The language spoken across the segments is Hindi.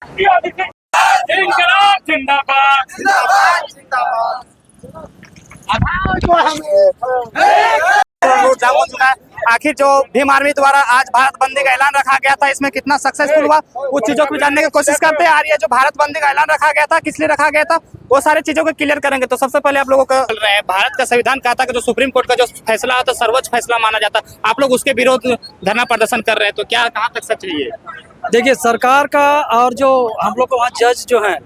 इंकलाब जिंदाबाद जिंदाबाद जाम हो चुका है। आखिर जो भीम आर्मी द्वारा आज भारत बंदी का ऐलान रखा गया था, इसमें कितना सक्सेसफुल हुआ, कुछ चीजों को जानने की कोशिश करते हैं। ये जो भारत बंदी का ऐलान रखा गया था, किस लिए रखा गया था, वो सारी चीजों को क्लियर करेंगे। तो सबसे पहले आप लोगों को चल रहे हैं, भारत का संविधान कहता है कि जो सुप्रीम कोर्ट का जो फैसला आता है सर्वोच्च फैसला माना जाता है। आप लोग उसके विरोध धरना प्रदर्शन कर रहे हैं, तो क्या कहाँ तक सच है ये? देखिए, सरकार का और जो हम लोग वहाँ जज जो हैं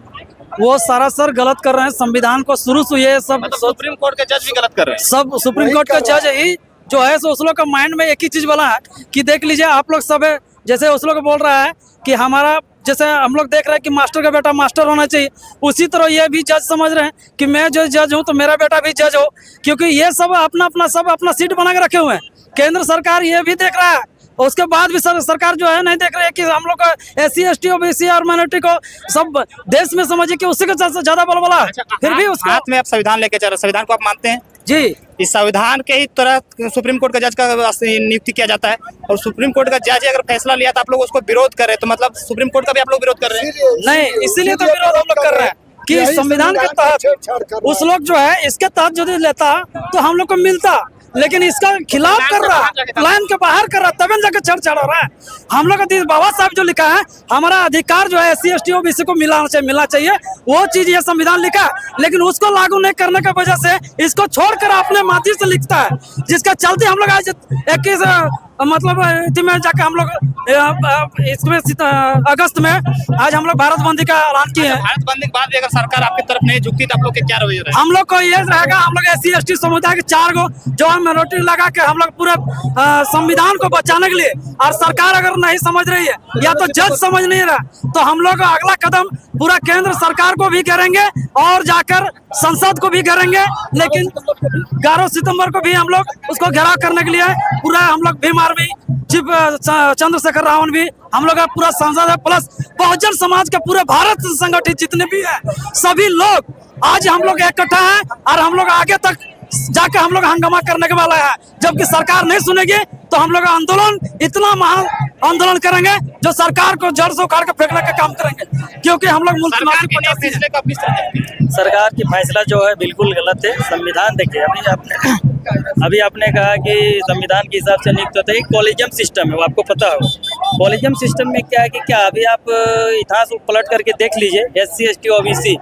वो सरासर गलत कर रहे हैं। संविधान को शुरू से ये सब सुप्रीम कोर्ट के जज भी गलत कर रहे हैं। सब सुप्रीम कोर्ट का जज ही जो है सो उस लोग का माइंड में एक ही चीज बना है कि देख लीजिए आप लोग सब, जैसे उस लोग बोल रहा है कि हमारा, जैसे हम लोग देख रहे हैं कि मास्टर का बेटा मास्टर होना चाहिए, उसी तरह ये भी जज समझ रहे हैं कि मैं जो जज हूँ तो मेरा बेटा भी जज हो, क्योंकि ये सब अपना सीट बना के रखे हुए हैं। केंद्र सरकार ये भी देख रहा है, उसके बाद भी सरकार जो है नहीं देख रही है कि हम लोग SC ST OBC और माइनॉरिटी को सब देश में समझिए कि उसी के ज्यादा बोलबाला है। फिर भी उसके हाथ में आप संविधान लेके चल रहे, संविधान को आप मानते हैं जी? इस संविधान के ही तरह सुप्रीम कोर्ट का जज का नियुक्ति किया जाता है, और सुप्रीम कोर्ट का जज अगर फैसला लिया तो आप लोग उसको विरोध कर रहे हैं, तो मतलब सुप्रीम कोर्ट का भी आप लोग विरोध कर रहे हैं? नहीं, इसीलिए तो विरोध हम लोग कर रहे हैं कि संविधान के तहत उस लोग जो है इसके तहत यदि लेता तो हम लोग को मिलता, लेकिन इसका खिलाफ कर रहा, प्लान के बाहर कर रहा, तभी जाकर छेड़छाड़ हो रहा है। हम लोग का बाबा साहब जो लिखा है, हमारा अधिकार जो है SC ST OBC को मिलना चाहिए, वो चीज ये संविधान लिखा है, लेकिन उसको लागू नहीं करने की वजह से इसको छोड़कर अपने माटी से लिखता है, जिसका चलते हम लोग आज 21 मतलब में जाके हम लोग इसमें अगस्त में आज हम लोग भारत बंदी का ऐलान किए हैं। भारत बंदी के बाद भी अगर सरकार आपकी तरफ नहीं झुकती तो आप लोग के क्या रवैया रहेगा? हम लोग को ये रहेगा, हम लोग SC ST समुदाय के 4 गो जो माइनॉरिटी लगा के हम लोग पूरे संविधान को बचाने के लिए, और सरकार अगर नहीं समझ रही है या तो जज समझ नहीं रहा, तो हम लोग अगला कदम पूरा केंद्र सरकार को भी करेंगे और जाकर संसद को भी करेंगे। लेकिन 11 सितंबर को भी हम लोग उसको घेराव करने के लिए पूरा हम लोग भीम आर्मी चीफ चंद्रशेखर रावण भी हम लोग का पूरा सांसद है, प्लस बहुजन समाज के पूरे भारत से संगठित जितने भी है सभी लोग आज हम लोग इकट्ठा हैं, और हम लोग आगे तक जाकर हम लोग हंगामा करने के वाला है। जबकि सरकार नहीं सुनेगी तो हम लोग आंदोलन, इतना महान आंदोलन करेंगे जो सरकार को जड़ से उखाड़ के फेंकने का काम करेंगे, क्योंकि हम लोग सरकार की फैसला जो है बिल्कुल गलत है। संविधान देखिए, अभी आपने कहा कि संविधान के हिसाब से नियुक्त होता है, कॉलेजियम सिस्टम है, वो आपको पता हो। कॉलेजियम सिस्टम में क्या है कि अभी आप इतिहास पलट करके देख लीजिए, SC ST OBC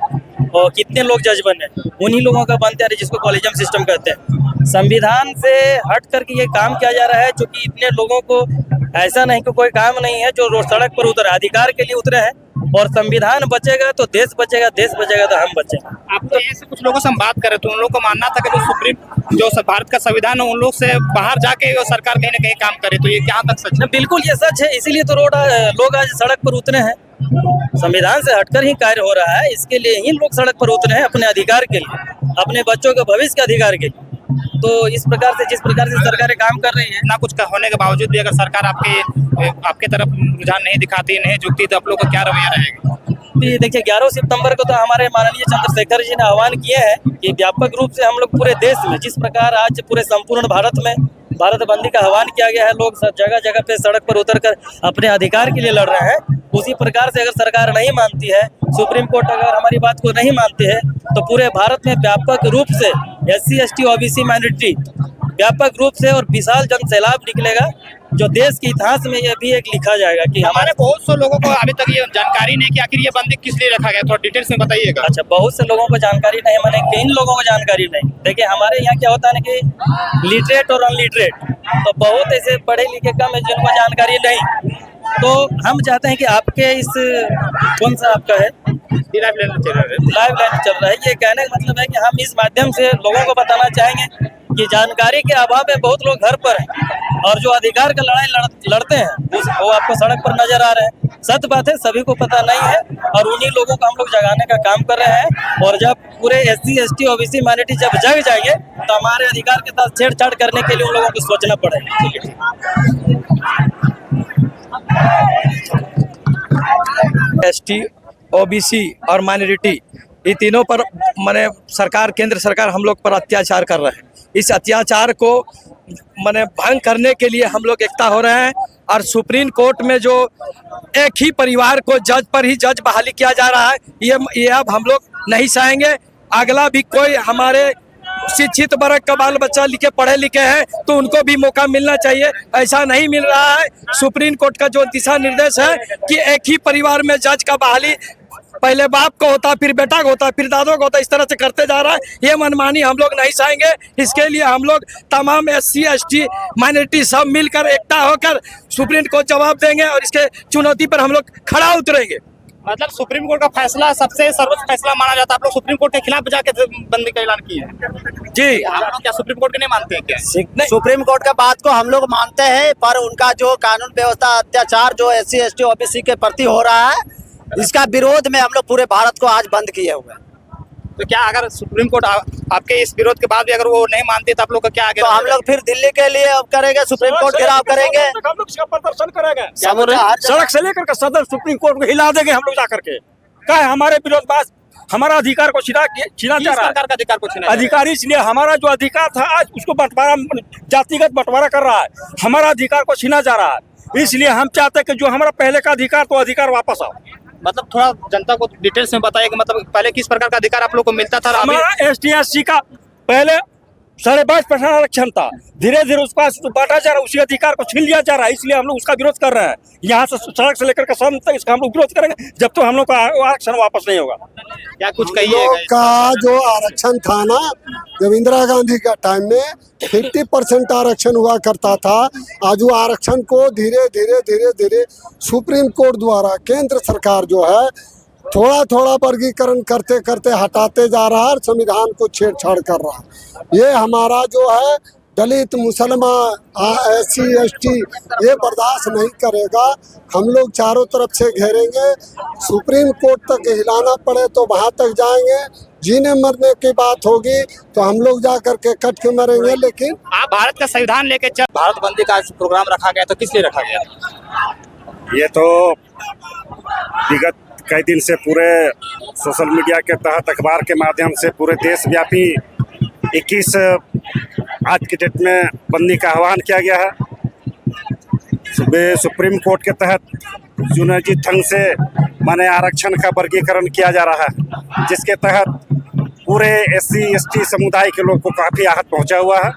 और कितने लोग जज बने, उन्हीं लोगों का बनते हैं जिसको कॉलेजियम सिस्टम कहते हैं। संविधान से हट करके ये काम किया जा रहा है, जो कि इतने लोगों को ऐसा नहीं कि कोई काम नहीं है जो रोज सड़क पर उतरे, अधिकार के लिए उतरे हैं। और संविधान बचेगा तो देश बचेगा, देश बचेगा तो हम बचेंगे। आप तो ऐसे कुछ लोगों से हम बात करें तो उन लोगों को मानना था कि जो भारत का संविधान है उन लोग से बाहर जाके वो सरकार कहीं ना कहीं काम करे, तो ये क्या तक सच है? बिल्कुल ये सच है, इसीलिए तो लोग आज सड़क पर उतरे हैं। संविधान से हटकर ही कार्य हो रहा है, इसके लिए ही लोग सड़क पर उतरे हैं, अपने अधिकार के लिए, अपने बच्चों के भविष्य के अधिकार के लिए। तो इस प्रकार से, जिस प्रकार से सरकारें काम कर रही है, ना कुछ होने के बावजूद भी अगर सरकार आपके तरफ रुझान नहीं दिखाती, नहीं झुकती, तो आप लोग का क्या रवैया रहेगा? देखिए 11 सितंबर को तो हमारे माननीय चंद्रशेखर जी ने आह्वान किए हैं कि व्यापक रूप से हम लोग पूरे देश में, जिस प्रकार आज पूरे संपूर्ण भारत में भारत बंदी का आह्वान किया गया है, लोग जगह जगह पे सड़क पर उतरकर अपने अधिकार के लिए लड़ रहे हैं, उसी प्रकार से अगर सरकार नहीं मानती है, सुप्रीम कोर्ट अगर हमारी बात को नहीं मानती है, तो पूरे भारत में व्यापक रूप से SC ST OBC माइनॉरिटी व्यापक रूप से और विशाल जन सैलाब निकलेगा, जो देश के इतिहास में यह भी एक लिखा जाएगा कि हमारे बहुत से लोगों को अभी तक ये जानकारी नहीं कि आखिर ये बंदी किस लिए रखा गया, थोड़ा डिटेल्स में बताइएगा। अच्छा, बहुत से लोगों को जानकारी नहीं, माने किन लोगों को जानकारी नहीं। देखिए हमारे यहाँ क्या होता है ना कि लिटरेट और अनलिटरेट, तो बहुत ऐसे पढ़े लिखे कम है जिनको जानकारी नहीं। तो हम चाहते हैं कि आपके इस, कौन सा आपका है, लाइव लाइन चल रहा है, ये कहने का मतलब है कि हम इस माध्यम से लोगों को बताना चाहेंगे कि जानकारी के अभाव में बहुत लोग घर पर हैं, और जो अधिकार का लड़ाई लड़ते हैं वो आपको सड़क पर नजर आ रहे हैं। सत्य बात है, सभी को पता नहीं है, और उन्हीं लोगों को हम लोग जगाने का काम कर रहे हैं। और जब पूरे SC ST OBC माइनॉरिटी जब जग जाएंगे तो हमारे अधिकार के साथ छेड़छाड़ करने के लिए उन लोगों को सोचना पड़ेगा। ST OBC और माइनॉरिटी, ये तीनों पर माने सरकार, केंद्र सरकार हम लोग पर अत्याचार कर रहा है। इस अत्याचार को माने भंग करने के लिए हम लोग एकता हो रहे हैं। और सुप्रीम कोर्ट में जो एक ही परिवार को जज पर ही जज बहाली किया जा रहा है, ये अब हम लोग नहीं सहेंगे। अगला भी कोई हमारे शिक्षित वर्ग का बाल बच्चा लिखे पढ़े लिखे हैं तो उनको भी मौका मिलना चाहिए, ऐसा नहीं मिल रहा है। सुप्रीम कोर्ट का जो दिशा निर्देश है कि एक ही परिवार में जज का बहाली पहले बाप को होता, फिर बेटा को होता, फिर दादों को होता, इस तरह से करते जा रहा है, ये मनमानी हम लोग नहीं सहेंगे। इसके लिए हम लोग तमाम SC ST माइनॉरिटी सब मिलकर एकता होकर सुप्रीम कोर्ट जवाब देंगे और इसके चुनौती पर हम लोग खड़ा उतरेंगे। मतलब सुप्रीम कोर्ट का फैसला सबसे सर्वोच्च फैसला माना जाता है। आप लोग सुप्रीम कोर्ट के खिलाफ जाके बंदी का ऐलान किए हैं जी। आप लोग क्या सुप्रीम कोर्ट के नहीं मानते हैं क्या? सुप्रीम कोर्ट का बात को हम लोग मानते हैं, पर उनका जो कानून व्यवस्था अत्याचार जो SC ST OBC के प्रति हो रहा है, इसका विरोध में हम लोग पूरे भारत को आज बंद किए हुए हैं। तो क्या अगर सुप्रीम कोर्ट आपके इस विरोध के बाद भी अगर वो नहीं मानती तो आप लोग का क्या आगे? तो हम लोग फिर दिल्ली के लिए अब करेंगे, सुप्रीम कोर्ट घेराव करेंगे, हम लोग इसका प्रदर्शन करेंगे, क्या बोल रहे हैं? सड़क से लेकर के सदन सुप्रीम कोर्ट को हिला देंगे हम लोग जाकर के। क्या है हमारे विरोधबाज हमारा अधिकार को छीना जा रहा है। सरकार का अधिकार को छीना अधिकार इसलिए हमारा जो अधिकार था आज उसको बंटवारा जातिगत बंटवारा कर रहा है, हमारा अधिकार को छीना जा रहा है। इसलिए हम चाहते हैं कि जो हमारा पहले का अधिकार तो अधिकार वापस आओ। मतलब थोड़ा जनता को डिटेल्स में बताइए कि मतलब पहले किस प्रकार का अधिकार आप लोग को मिलता था? हमारा ST SC का पहले 22.5% आरक्षण था, धीरे धीरे उसका बांटा जा रहा है, उसी अधिकार को छीन लिया जा रहा है। इसलिए हम लोग उसका विरोध कर रहे हैं। यहाँ से सड़क से लेकर के सदन तक इसका हम लोग विरोध करेंगे जब तो हम लोग का आरक्षण वापस नहीं होगा। क्या कुछ लोग कहिए का जो आरक्षण था ना, जब इंदिरा गांधी का टाइम में 50% आरक्षण हुआ करता था, आज वो आरक्षण को धीरे धीरे धीरे धीरे सुप्रीम कोर्ट द्वारा केंद्र सरकार जो है थोड़ा थोड़ा वर्गीकरण करते करते हटाते जा रहा है और संविधान को छेड़छाड़ कर रहा है। ये हमारा जो है दलित मुसलमान SC ST ये बर्दाश्त नहीं करेगा। हम लोग चारों तरफ से घेरेंगे, सुप्रीम कोर्ट तक हिलाना पड़े तो वहाँ तक जाएंगे। जीने मरने की बात होगी तो हम लोग जा करके कट के मरेंगे। लेकिन आप भारत का संविधान लेके चल, भारत बंदी का प्रोग्राम रखा गया तो किस लिए रखा गया? ये तो विगत कई दिन से पूरे सोशल मीडिया के तहत अखबार के माध्यम से पूरे देशव्यापी 21 आज की डेट में बंदी का आह्वान किया गया है। सुप्रीम कोर्ट के तहत सुनियोजित ढंग से माने आरक्षण का वर्गीकरण किया जा रहा है, जिसके तहत पूरे SC ST समुदाय के लोग को काफ़ी आहत पहुंचा हुआ है,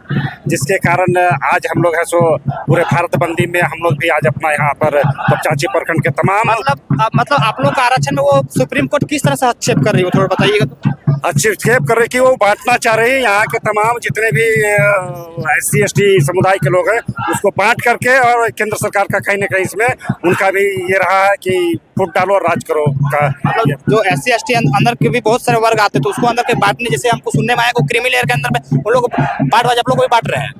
जिसके कारण आज हम लोग है सो पूरे भारत बंदी में हम लोग भी आज अपना यहाँ पर तपचाची प्रखंड के तमाम मतलब आप लोग का आरक्षण में वो सुप्रीम कोर्ट किस तरह से हस्तक्षेप कर रही है, थोड़ा बताइएगा तो। हस्तक्षेप कर रही कि वो बांटना चाह रही है यहाँ के तमाम जितने भी SC ST समुदाय के लोग हैं उसको बांट करके, और केंद्र सरकार का कहीं ना कहीं इसमें उनका भी ये रहा है कि फुट डालो और राज करो का। जो SC ST अंदर के भी बहुत सारे वर्ग आते तो उसको अंदर के बांटने, जैसे हमको सुनने में आया को क्रीमी लेयर के अंदर में वो लोग बांट आप लोग भी बांट रहे हैं।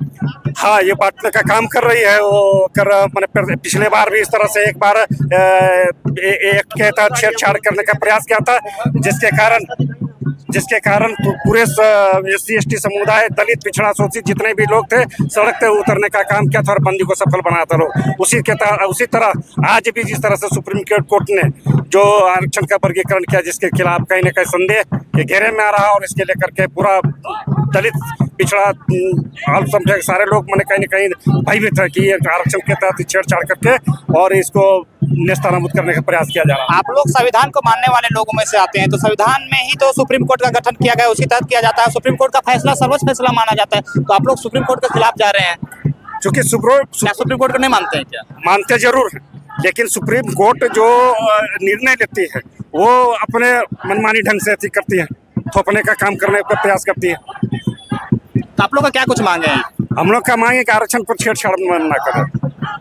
हाँ, ये बांटने का काम कर रही है वो मैंने पिछले बार भी इस तरह से एक बार एक्ट के तहत छेड़छाड़ करने का प्रयास किया था, जिसके कारण पूरे SC ST समुदाय दलित पिछड़ा शोषित जितने भी लोग थे सड़क पे उतरने का काम किया था और बंदी को सफल बनाया था। उसी तरह आज भी जिस तरह से सुप्रीम कोर्ट ने जो आरक्षण का वर्गीकरण किया, जिसके खिलाफ कहीं न कहीं संदेह के घेरे में आ रहा और इसके लेकर के पूरा दलित पिछड़ा अल्पसंख्यक सारे लोग मैंने कहीं न कहीं भयभीत है कि आरक्षण के तहत छेड़छाड़ करके और इसको नेस्तनाबूद करने का प्रयास किया जा रहा है। आप लोग संविधान को मानने वाले लोगों में से आते हैं, तो संविधान में ही तो सुप्रीम कोर्ट का गठन किया गया, उसी तहत किया जाता है। सुप्रीम कोर्ट का फैसला सर्वोच्च फैसला माना जाता है, तो आप लोग सुप्रीम कोर्ट के खिलाफ जा रहे हैं। चूंकि सुप्रीम कोर्ट को नहीं मानते हैं क्या? मानते जरूर है, लेकिन सुप्रीम कोर्ट जो निर्णय लेती है वो अपने मनमानी ढंग से अति करती है, थोपने का काम करने का प्रयास करती है। तो आप लोग का क्या कुछ मांगे हैं? हम लोग का मांगे कि आरक्षण पर छेड़छाड़ न करें।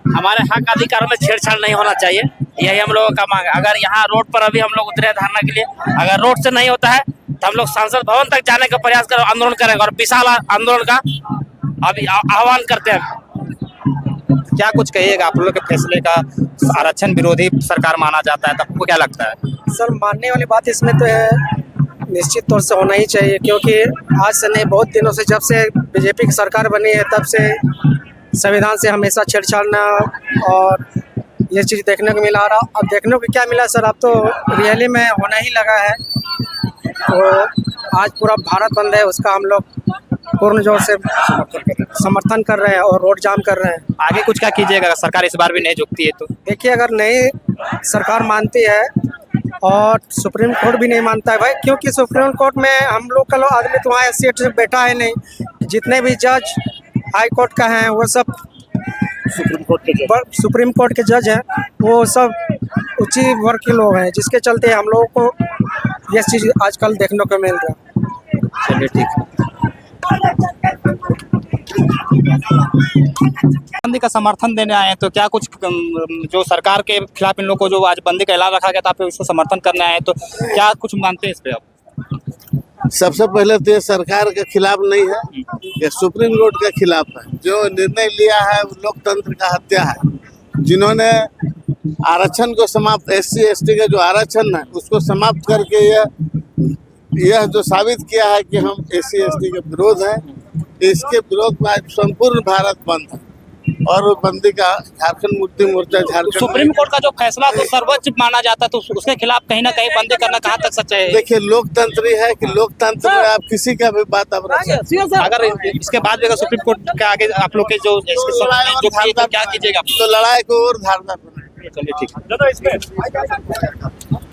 हमारे हक अधिकारों में छेड़छाड़ नहीं होना चाहिए, यही हम लोगों का मांग है। अगर यहाँ रोड पर अभी हम लोग उतरे धरना के लिए, अगर रोड से नहीं होता है तो हम लोग संसद भवन तक जाने का प्रयास करें, आंदोलन करेंगे और विशाल आंदोलन का अभी आह्वान करते हैं। क्या कुछ कहिएगा? आप लोग के फैसले का आरक्षण विरोधी सरकार माना जाता है, तो आपको क्या लगता है? सर, मानने वाली बात इसमें तो है, निश्चित तौर से होना ही चाहिए, क्योंकि आज से नहीं बहुत दिनों से जब से बीजेपी की सरकार बनी है तब से संविधान से हमेशा छेड़छाड़ना और ये चीज़ देखने को मिला रहा। अब देखने को क्या मिला सर, अब तो रियली में होने ही लगा है। तो आज पूरा भारत बंद है, उसका हम लोग पूर्ण जोर से समर्थन कर रहे हैं और रोड जाम कर रहे हैं। आगे कुछ क्या कीजिएगा अगर सरकार इस बार भी नहीं झुकती है तो? देखिए, अगर नई सरकार मानती है और सुप्रीम कोर्ट भी नहीं मानता है भाई, क्योंकि सुप्रीम कोर्ट में हम लोग का आदमी तो वहाँ SC से बैठा है नहीं। जितने भी जज हाई कोर्ट का हैं वो सब सुप्रीम कोर्ट के जज हैं, वो सब उच्च वर्ग के लोग हैं, जिसके चलते हम लोगों को ये चीज़ आजकल देखने को मिल रहा है। चलिए ठीक है। बंदी का समर्थन देने आए हैं तो क्या कुछ जो सरकार के खिलाफ इन लोग को जो आज बंदी का ऐलान रखा गया था, आप इसको समर्थन करने आए हैं तो क्या कुछ मानते हैं इस पे आप? सबसे पहले तो ये सरकार के खिलाफ नहीं है, ये सुप्रीम कोर्ट के खिलाफ है। जो निर्णय लिया है वो लोकतंत्र का हत्या है। जिन्होंने आरक्षण को समाप्त, SC ST का जो आरक्षण है उसको समाप्त करके यह जो साबित किया है कि हम SC ST के विरोध हैं, इसके विरोध में आज संपूर्ण भारत बंद है। और वो बंदी का झारखंड मुक्ति मोर्चा झारखंड सुप्रीम कोर्ट का जो फैसला तो सर्वोच्च माना जाता है, तो उसके खिलाफ कहीं ना कहीं बंदी करना कहाँ तक सच्चाई है? देखिए, लोकतंत्र है कि लोकतंत्र में आप किसी का भी बात आप रख सकते हैं। अगर इसके बाद भी अगर सुप्रीम कोर्ट के आगे आप लोग के जो क्या कीजिएगा? तो लड़ाई को और धारदार बनाएंगे। चलिए ठीक है।